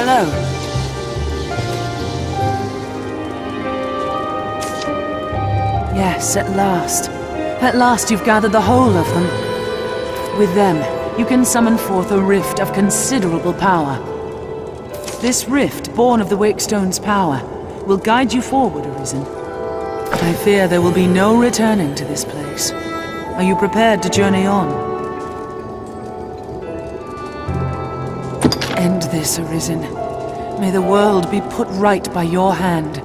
Hello. Yes, at last. At last you've gathered the whole of them. With them, you can summon forth a rift of considerable power. This rift, born of the Wakestones' power, will guide you forward, Arisen. I fear there will be no returning to this place. Are you prepared to journey on? End this, Arisen. May the world be put right by your hand.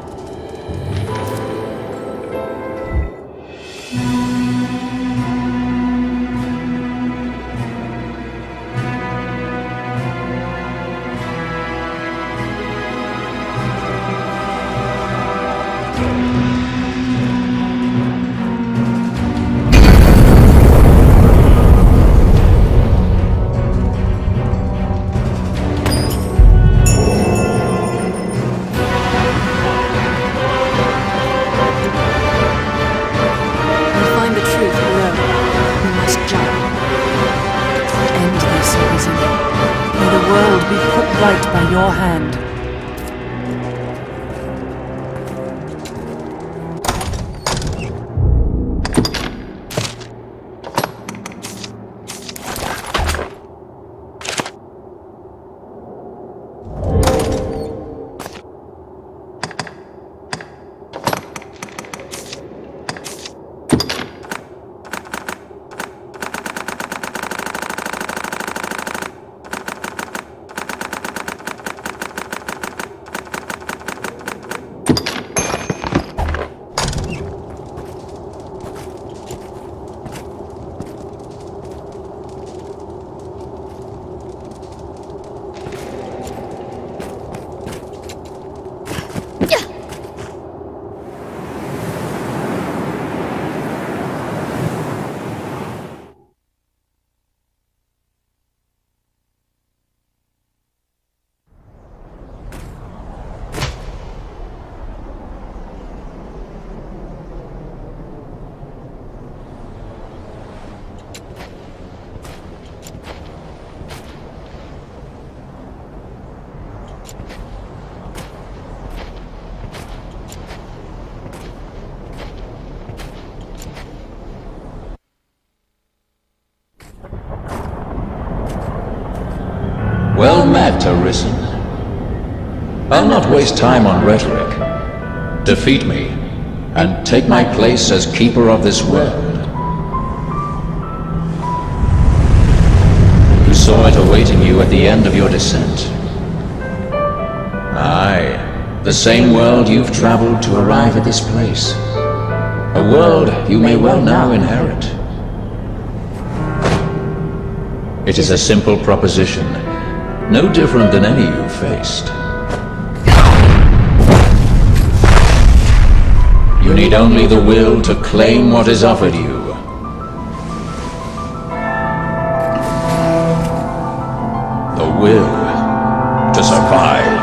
Your hand. Well met, Arisen. I'll not waste time on rhetoric. Defeat me, and take my place as keeper of this world. You saw it awaiting you at the end of your descent. Aye, the same world you've traveled to arrive at this place. A world you may well now inherit. It is a simple proposition, no different than any you've faced. You need only the will to claim what is offered you. The will to survive.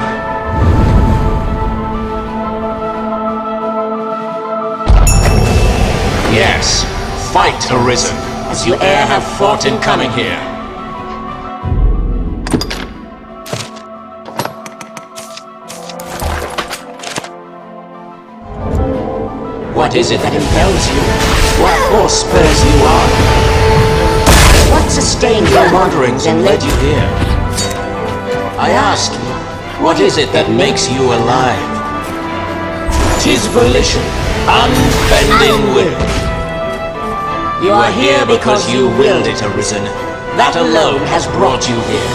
Yes, fight, Arisen, as you e'er have fought in coming here. What is it that impels you? What force spurs you on? What sustained your wanderings and led you here? I ask you, what is it that makes you alive? 'Tis volition, unbending will. You are here because you willed it, Arisen. That alone has brought you here.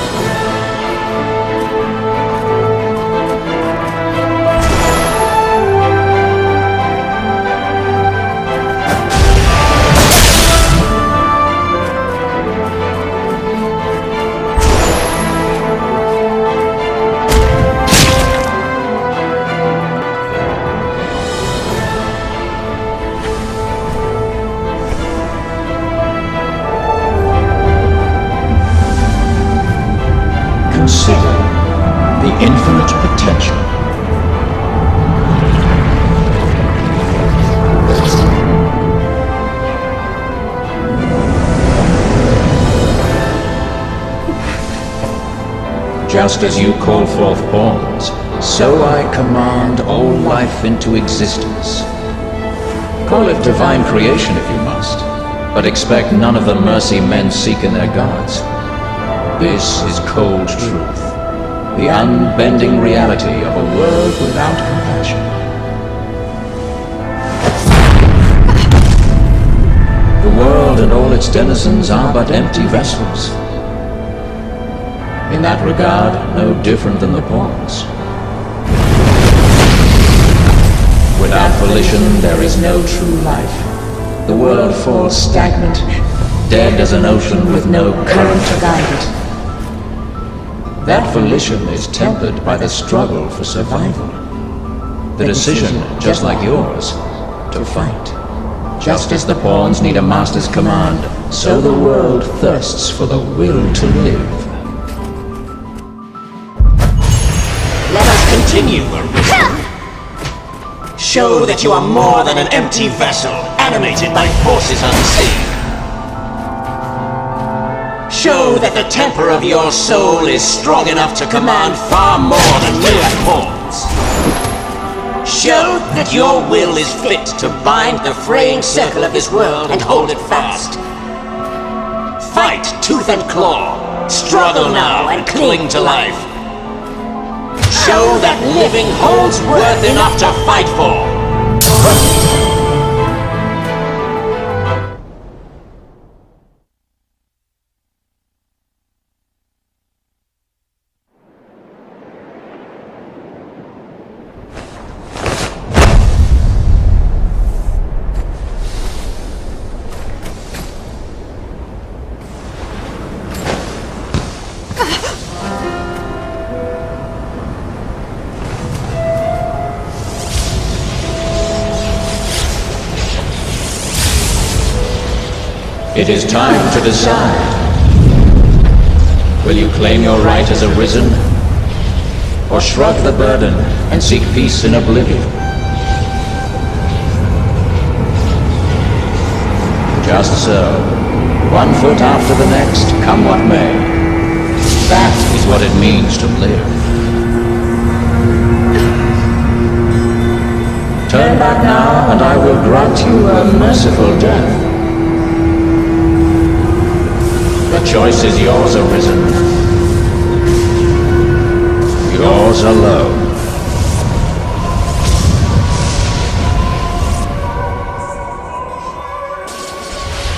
Consider the infinite potential. Just as you call forth pawns, so I command all life into existence. Call it divine creation if you must, but expect none of the mercy men seek in their gods. This is cold truth, the unbending reality of a world without compassion. The world and all its denizens are but empty vessels. In that regard, no different than the pawns. Without volition, there is no true life. The world falls stagnant, dead as an ocean with no current to guide it. That volition is tempered by the struggle for survival. The decision, just like yours, to fight. Just as the pawns need a master's command, so the world thirsts for the will to live. Let us continue, Arisen. Show that you are more than an empty vessel, animated by forces unseen. Show that the temper of your soul is strong enough to command far more than mere pawns. Show that your will is fit to bind the fraying circle of this world and hold it fast. Fight tooth and claw, struggle now and cling to life. Show that living holds worth enough to fight for. It is time to decide. Will you claim your right as Arisen, or shrug the burden and seek peace in oblivion? Just so, one foot after the next, come what may. That is what it means to live. Turn back now, and I will grant you a merciful death. The choice is yours, Arisen. Yours alone.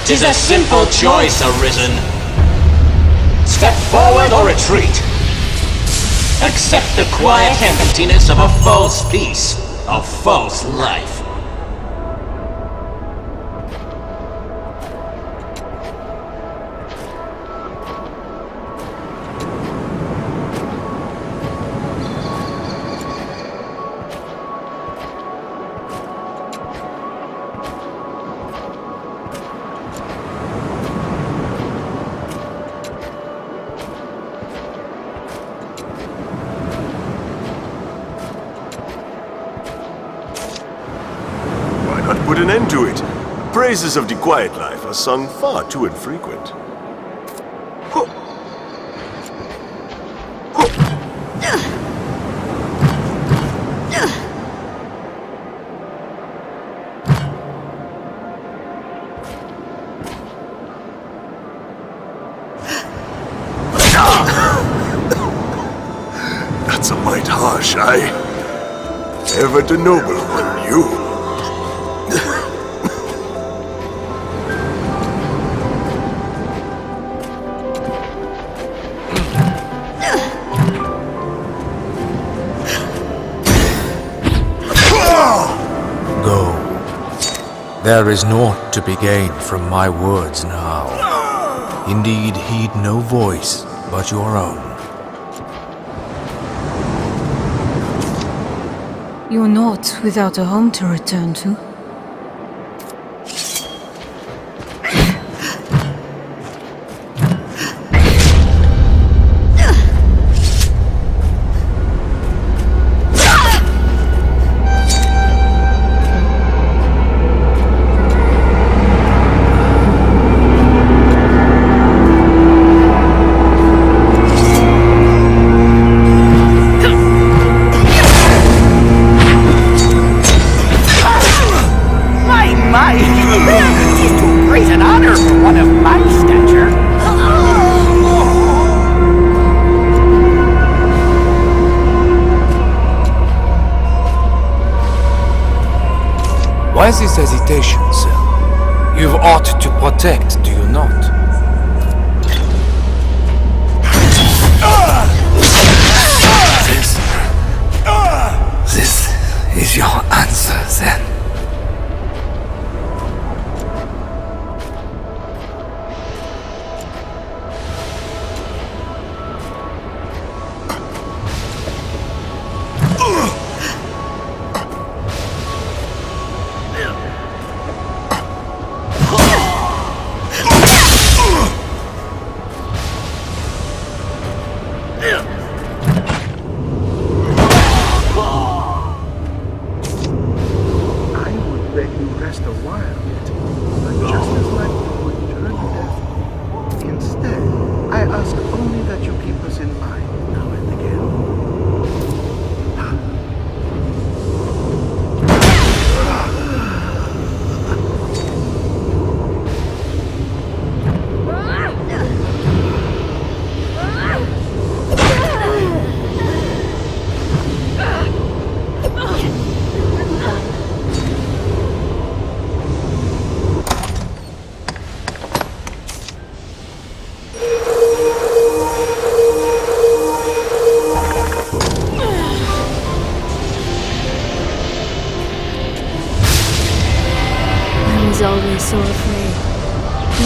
'Tis a simple choice, Arisen. Step forward or retreat. Accept the quiet emptiness of a false peace, a false life. Put an end to it. Praises of the quiet life are sung far too infrequent. That's a mite harsh, aye? Ever the noble one, you. There is naught to be gained from my words now. Indeed, heed no voice but your own. You're not without a home to return to. Why this hesitation, sir? You've aught to protect, do you not? This is your answer, then. Always so afraid.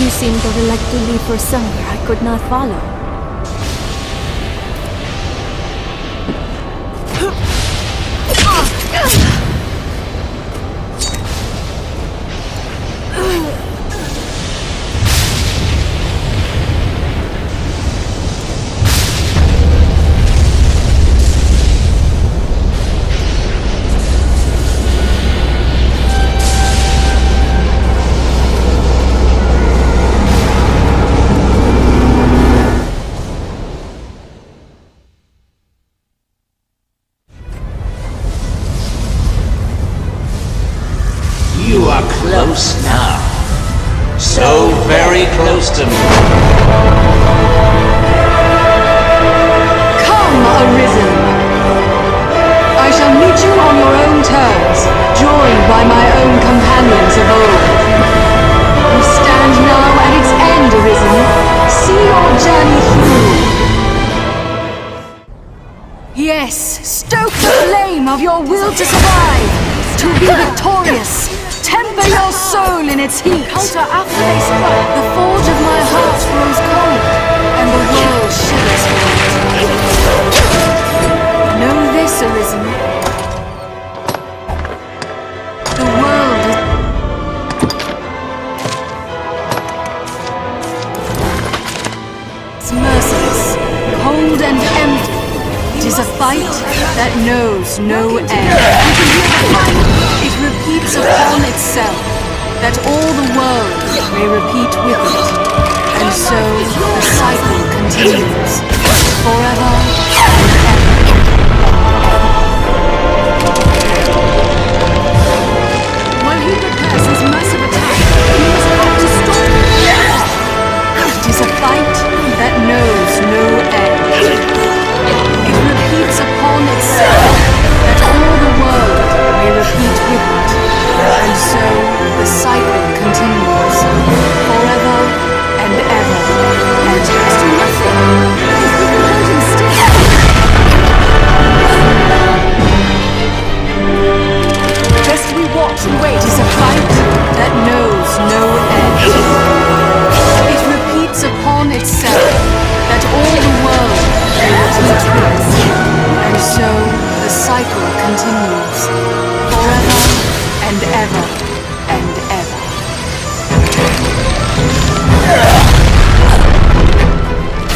You seemed to like to leave for somewhere I could not follow. You are close now. So very close to me. Come, Arisen! I shall meet you on your own terms, joined by my own companions of old. You stand now at its end, Arisen. See your journey through. Yes, stoke the flame of your will to survive, to be victorious. Temper your soul in its heat. Counter after they strike. The forge of my heart grows cold, and the world shivers for it. Know this, Arisen. The world is merciless, cold and empty. It is a fight that knows no end. It repeats upon itself, that all the world may repeat with it, and so the cycle continues, forever and ever. While he prepares his massive attack, he must have to stop it. It is a fight that knows no end. It repeats upon itself, that all the world may repeat with it, and so the cycle continues, forever and ever, and has to nothing. If we can hold him still. Best we watch and wait. Is a fight that knows no end. It repeats upon itself, that all the world may repeat with it, and so the cycle continues, forever and ever and ever.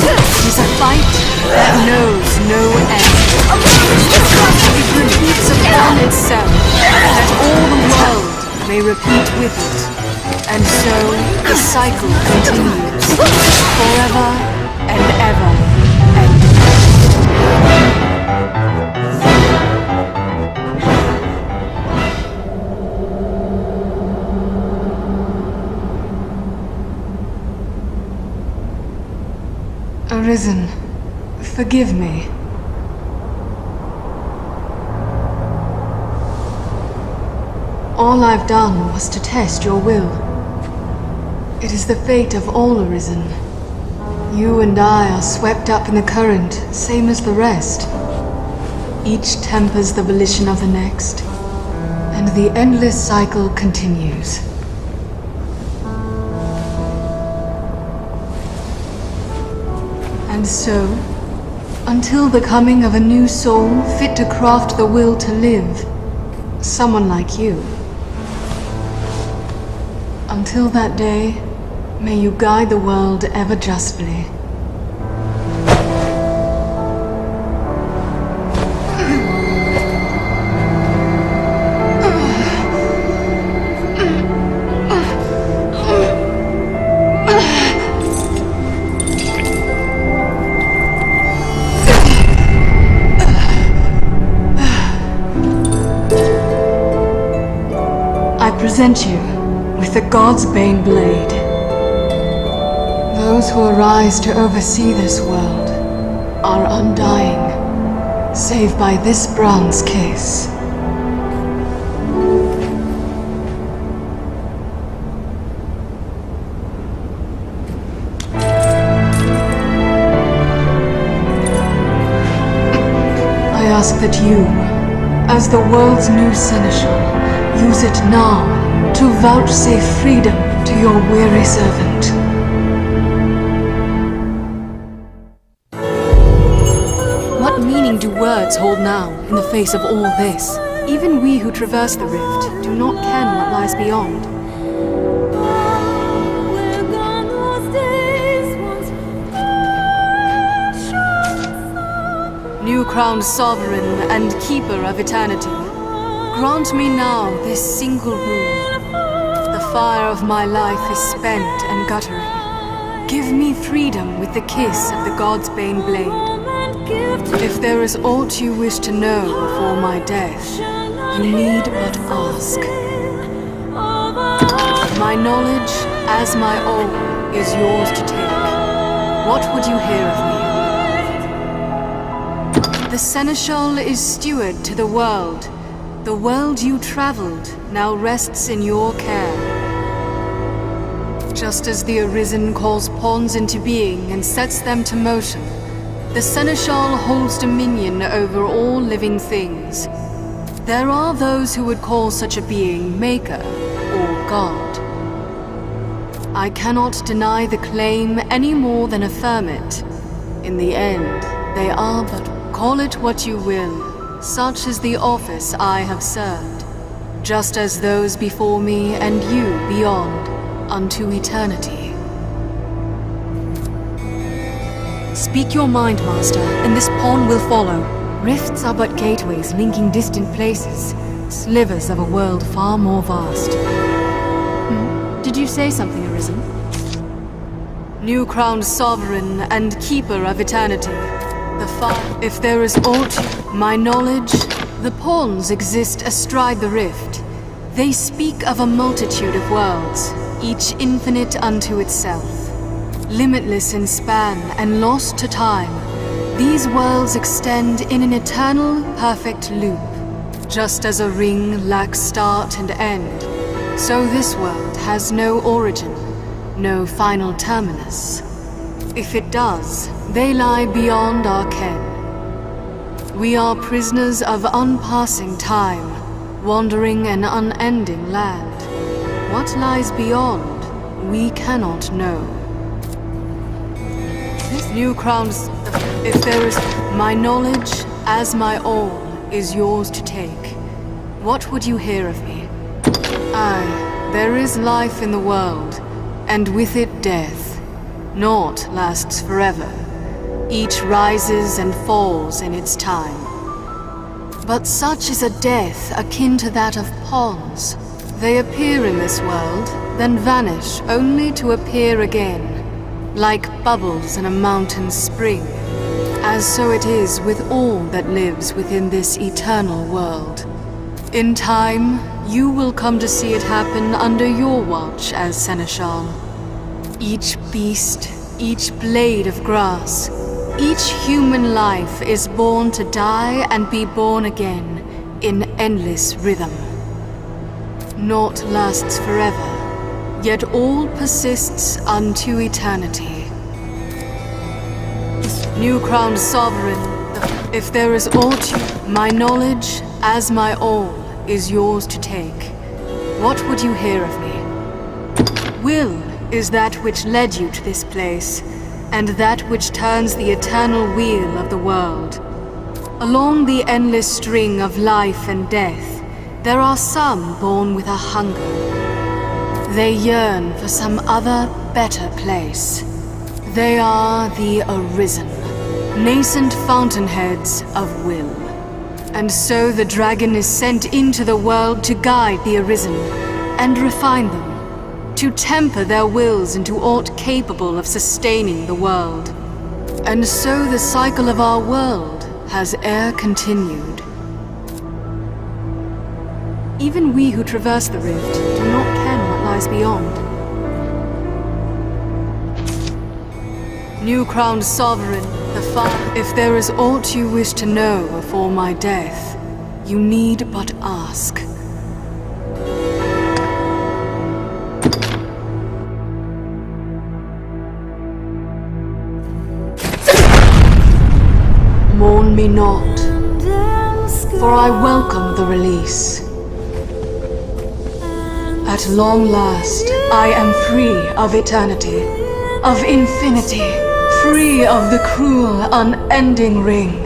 It is a fight that knows no end. It repeats upon itself, that all the world may repeat with it, and so the cycle continues, forever and ever and ever. Arisen, forgive me. All I've done was to test your will. It is the fate of all Arisen. You and I are swept up in the current, same as the rest. Each tempers the volition of the next, and the endless cycle continues. And so, until the coming of a new soul fit to craft the will to live, someone like you. Until that day, may you guide the world ever justly. I present you with the God's Bane Blade. Those who arise to oversee this world are undying, save by this bronze case. I ask that you, as the world's new Seneschal, use it now to vouchsafe freedom to your weary servant. What meaning do words hold now in the face of all this? Even we who traverse the rift do not ken what lies beyond. New crowned sovereign and keeper of eternity, grant me now this single boon. The fire of my life is spent and guttering. Give me freedom with the kiss of the God's Bane Blade. If there is aught you wish to know before my death, you need but ask. My knowledge, as my all, is yours to take. What would you hear of me? The Seneschal is steward to the world. The world you traveled now rests in your care. Just as the Arisen calls pawns into being and sets them to motion, the Seneschal holds dominion over all living things. There are those who would call such a being Maker or God. I cannot deny the claim any more than affirm it. In the end, they are but call it what you will. Such is the office I have served, just as those before me and you beyond, unto eternity. Speak your mind, Master, and this pawn will follow. Rifts are but gateways linking distant places, slivers of a world far more vast. Did you say something, Arisen? New crowned sovereign and keeper of eternity. The fire. If there is aught, my knowledge, the pawns exist astride the rift. They speak of a multitude of worlds, each infinite unto itself. Limitless in span and lost to time, these worlds extend in an eternal, perfect loop. Just as a ring lacks start and end, so this world has no origin, no final terminus. If it does, they lie beyond our ken. We are prisoners of unpassing time, wandering an unending land. What lies beyond, we cannot know. This new crown's... If there is... My knowledge, as my all, is yours to take. What would you hear of me? Aye, there is life in the world, and with it death. Naught lasts forever. Each rises and falls in its time. But such is a death akin to that of pawns. They appear in this world, then vanish only to appear again, like bubbles in a mountain spring. As so it is with all that lives within this eternal world. In time, you will come to see it happen under your watch as Seneschal. Each beast, each blade of grass, each human life is born to die and be born again in endless rhythm. Naught lasts forever, yet all persists unto eternity. New crowned sovereign, if there is aught my knowledge, as my all, is yours to take. What would you hear of me? Will is that which led you to this place, and that which turns the eternal wheel of the world. Along the endless string of life and death, there are some born with a hunger. They yearn for some other, better place. They are the Arisen, nascent fountainheads of will. And so the dragon is sent into the world to guide the Arisen, and refine them, to temper their wills into aught capable of sustaining the world. And so the cycle of our world has e'er continued. Even we who traverse the rift do not ken what lies beyond. New crowned sovereign, if there is aught you wish to know before my death, you need but ask. Mourn me not, for I welcome the release. At long last, I am free of eternity, of infinity, free of the cruel, unending ring.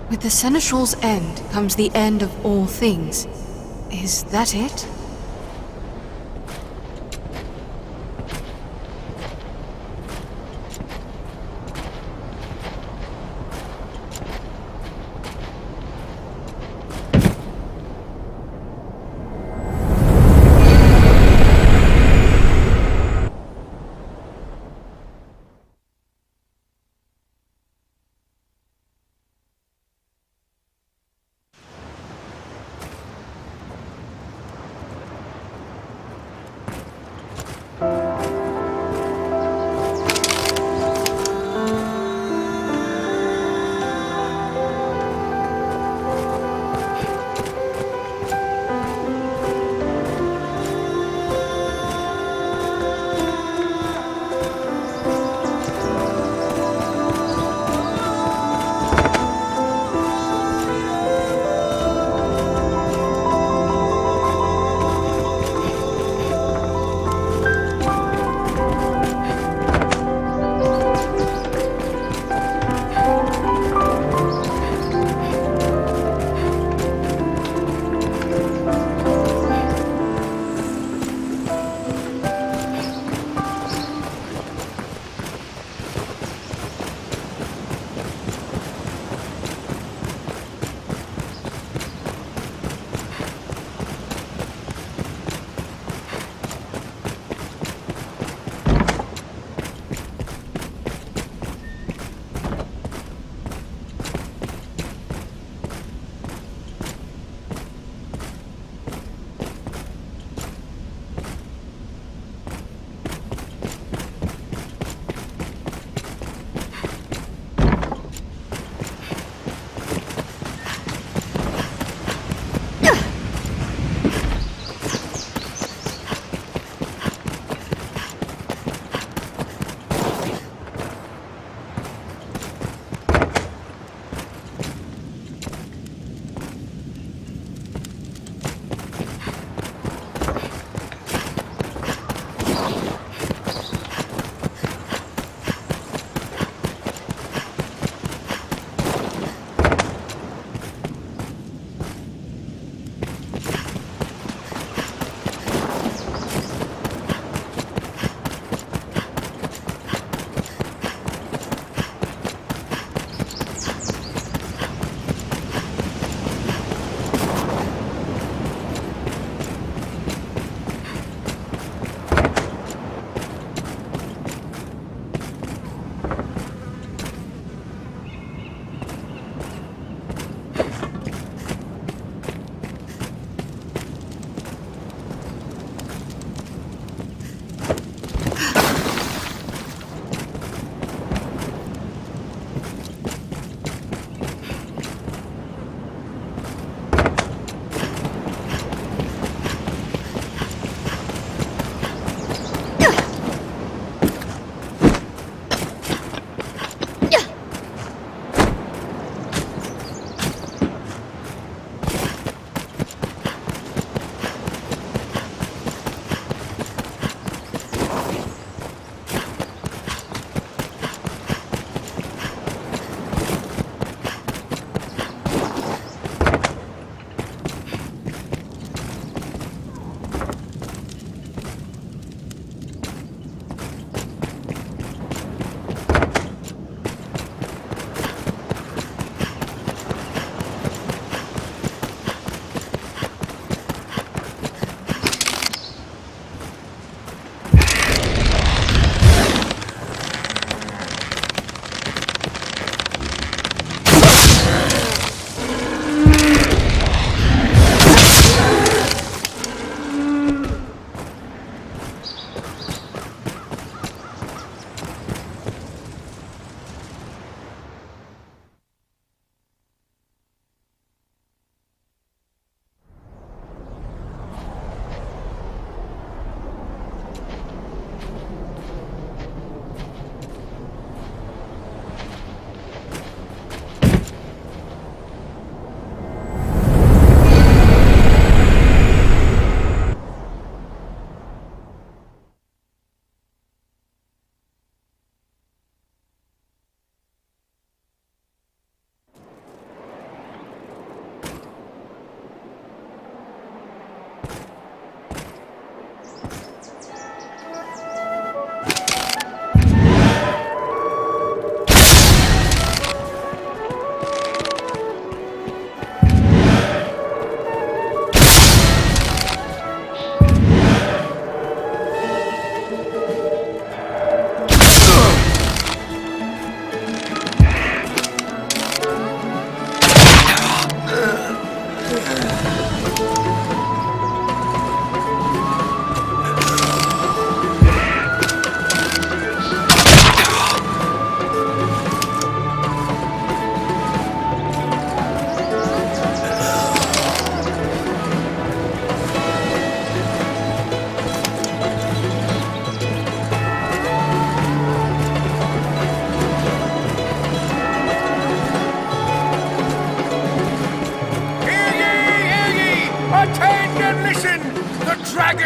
With the Seneschal's end comes the end of all things. Is that it?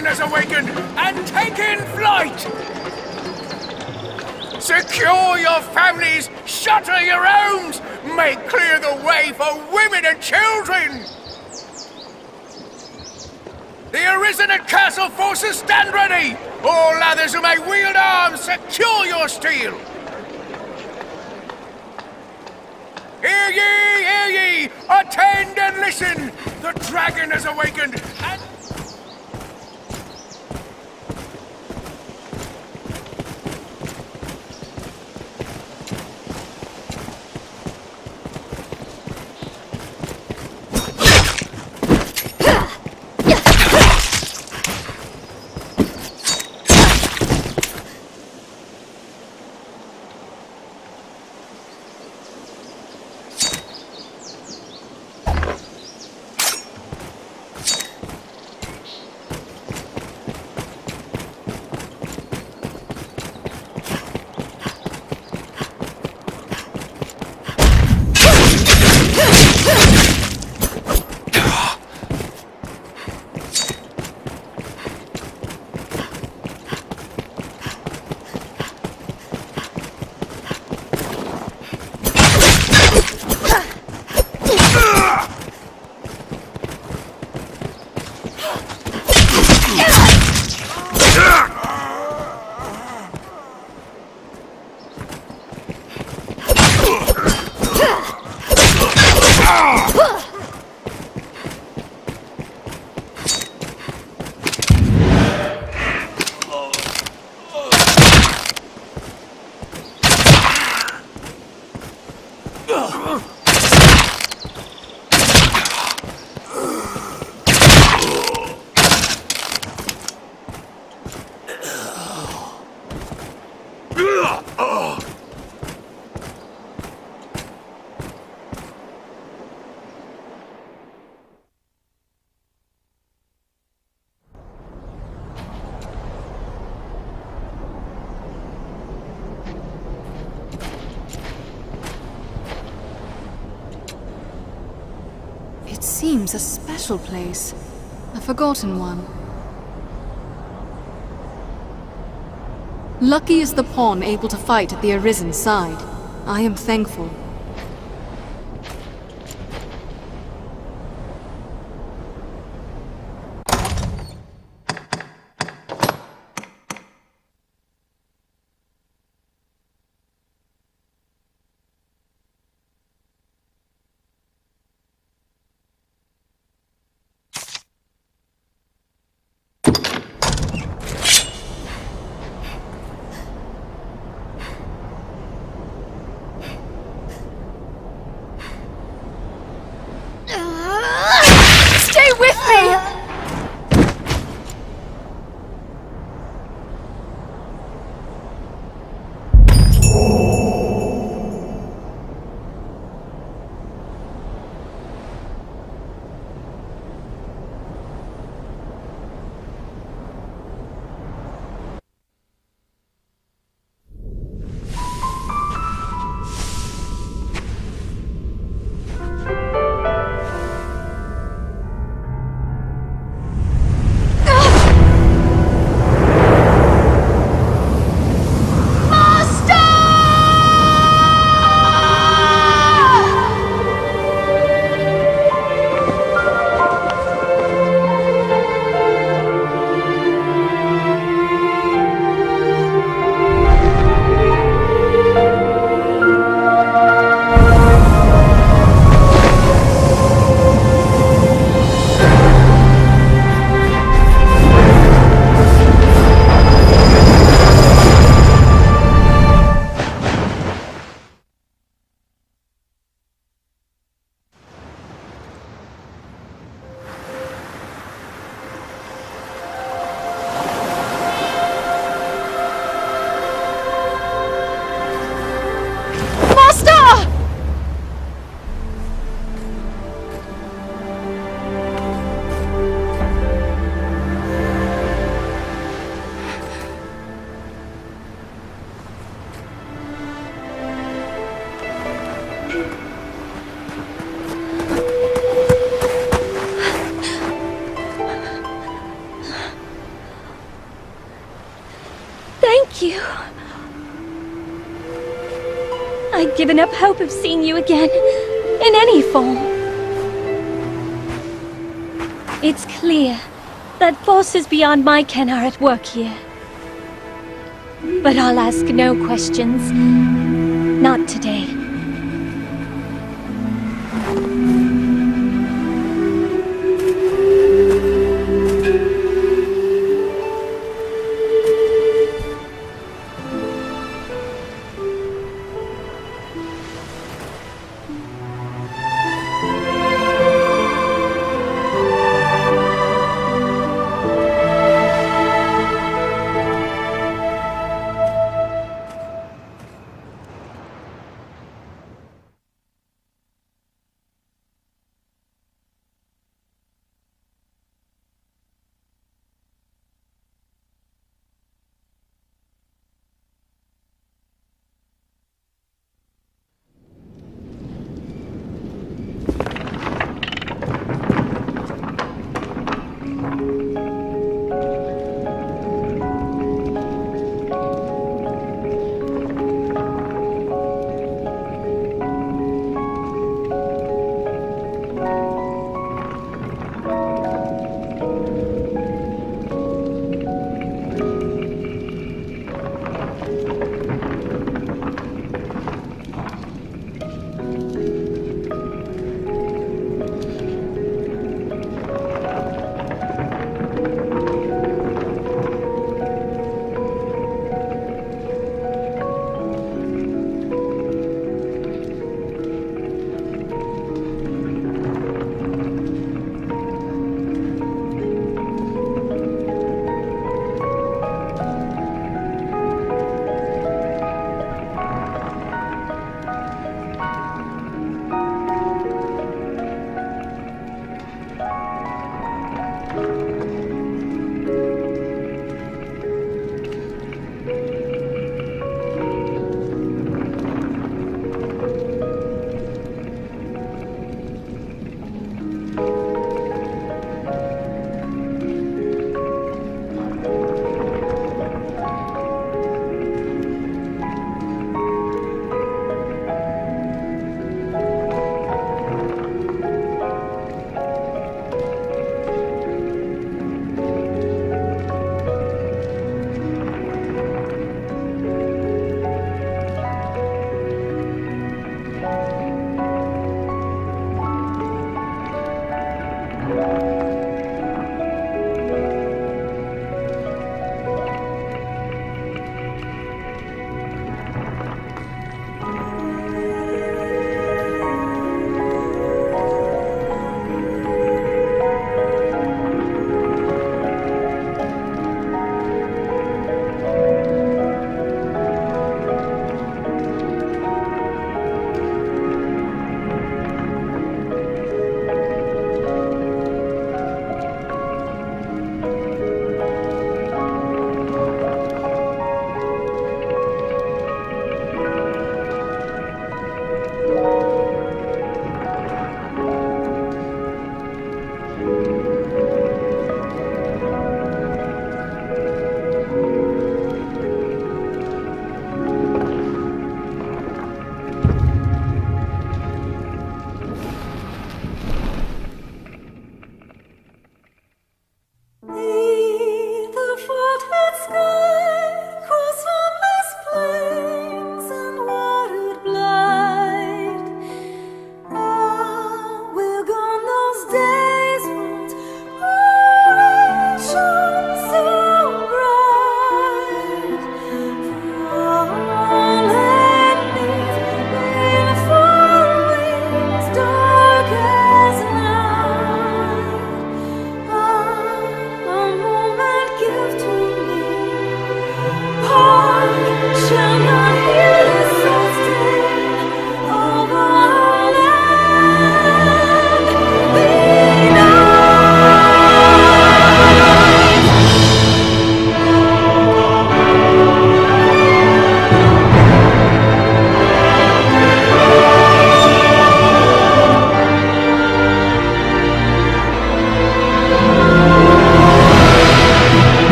dragon has awakened and taken flight! Secure your families, shutter your homes, make clear the way for women and children! The Arisen and Castle forces stand ready! All others who may wield arms, secure your steel! Hear ye, hear ye! Attend and listen! The dragon has awakened, and... It seems a special place. A forgotten one. Lucky is the pawn able to fight at the Arisen's side. I am thankful. given up hope of seeing you again, in any form. It's clear that forces beyond my ken are at work here. But I'll ask no questions. Not today.